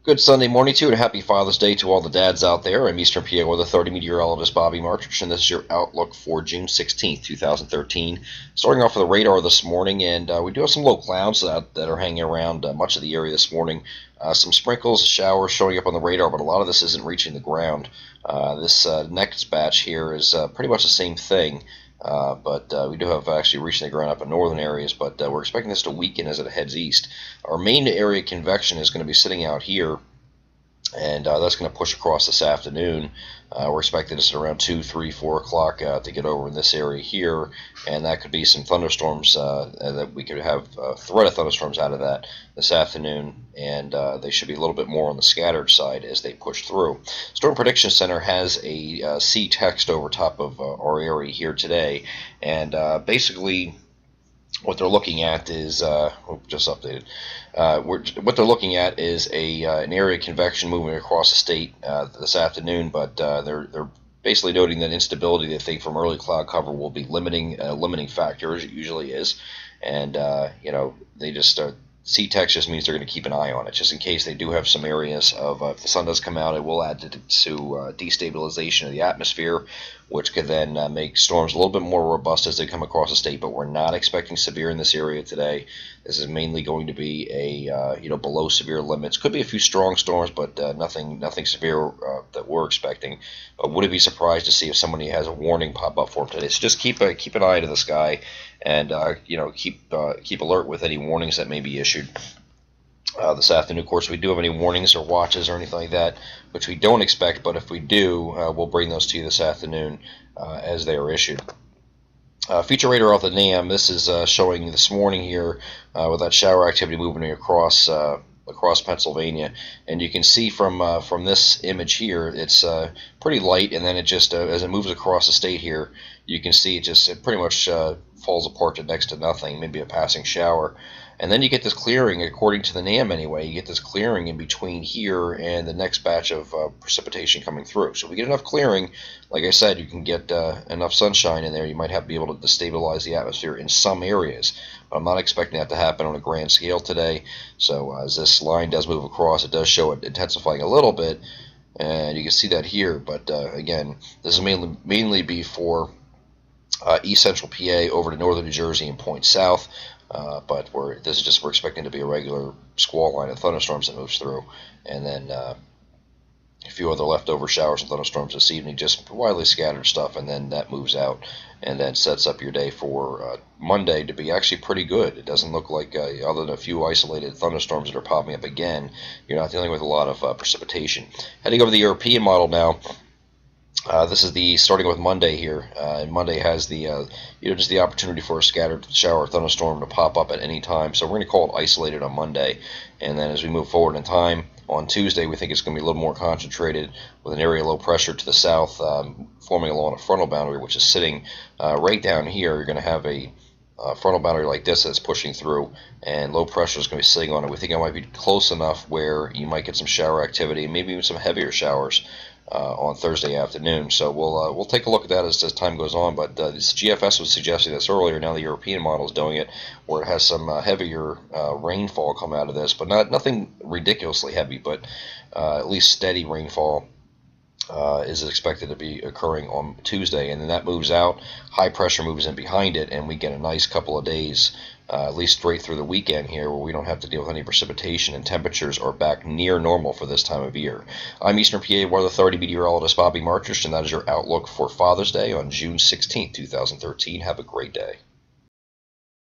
Good Sunday morning to you, and happy Father's Day to all the dads out there. I'm Eastern PA Weather 30 meteorologist Bobby Martrich, and this is your outlook for June 16th, 2013. Starting off with the radar this morning, and we do have some low clouds that are hanging around much of the area this morning. Some sprinkles, showers showing up on the radar, but a lot of this isn't reaching the ground. This next batch here is pretty much the same thing. But we do have actually reaching the ground up in northern areas, but we're expecting this to weaken as it heads east. Our main area of convection is going to be sitting out here, and that's going to push across this afternoon. We're expecting this at around 2, 3, 4 o'clock to get over in this area here, and that could be some thunderstorms that we could have threat of thunderstorms out of that this afternoon, and they should be a little bit more on the scattered side as they push through. Storm Prediction Center has a C text over top of our area here today, and basically what they're looking at is just updated. What they're looking at is an area of convection moving across the state this afternoon, but they're basically noting that instability they think from early cloud cover will be limiting factor, as it usually is, and they just C-text just means they're going to keep an eye on it, just in case they do have some areas of, if the sun does come out, it will add to destabilization of the atmosphere, which could then make storms a little bit more robust as they come across the state, but we're not expecting severe in this area today. This is mainly going to be a below severe limits. Could be a few strong storms, but nothing severe that we're expecting. Wouldn't be surprised to see if somebody has a warning pop up for them today. So just keep an eye to the sky, and keep alert with any warnings that may be issued. This afternoon, of course, we do have any warnings or watches or anything like that, which we don't expect, but if we do, we'll bring those to you this afternoon as they are issued. Future radar off the NAM, this is showing this morning here with that shower activity moving across Pennsylvania, and you can see from this image here, it's pretty light, and then it just as it moves across the state here, you can see it pretty much falls apart to next to nothing, maybe a passing shower. And then you get this clearing, according to the NAM anyway, you get this clearing in between here and the next batch of precipitation coming through. So if we get enough clearing, like I said, you can get enough sunshine in there, you might be able to destabilize the atmosphere in some areas. But I'm not expecting that to happen on a grand scale today. So as this line does move across, it does show it intensifying a little bit, and you can see that here. But again, this is mainly be for east central PA over to northern New Jersey and points south. But we're expecting to be a regular squall line of thunderstorms that moves through, and then a few other leftover showers and thunderstorms this evening, just widely scattered stuff, and then that moves out and then sets up your day for Monday to be actually pretty good. It doesn't look like, other than a few isolated thunderstorms that are popping up again, you're not dealing with a lot of precipitation. Heading over the European model now. This is starting with Monday here, and Monday has just the opportunity for a scattered shower or thunderstorm to pop up at any time. So we're going to call it isolated on Monday, and then as we move forward in time on Tuesday, we think it's going to be a little more concentrated with an area of low pressure to the south, forming along a frontal boundary, which is sitting right down here. You're going to have a frontal boundary like this that's pushing through, and low pressure is going to be sitting on it. We think it might be close enough where you might get some shower activity, maybe even some heavier showers on Thursday afternoon. So we'll take a look at that as time goes on. But this GFS was suggesting this earlier. Now the European model is doing it, where it has some heavier rainfall come out of this, but nothing ridiculously heavy, but at least steady rainfall is expected to be occurring on Tuesday, and then that moves out. High pressure moves in behind it, and we get a nice couple of days, at least straight through the weekend here, where we don't have to deal with any precipitation, and temperatures are back near normal for this time of year. I'm Eastern PA Weather 30 meteorologist Bobby Martrich, and that is your outlook for Father's Day on June 16, 2013. Have a great day.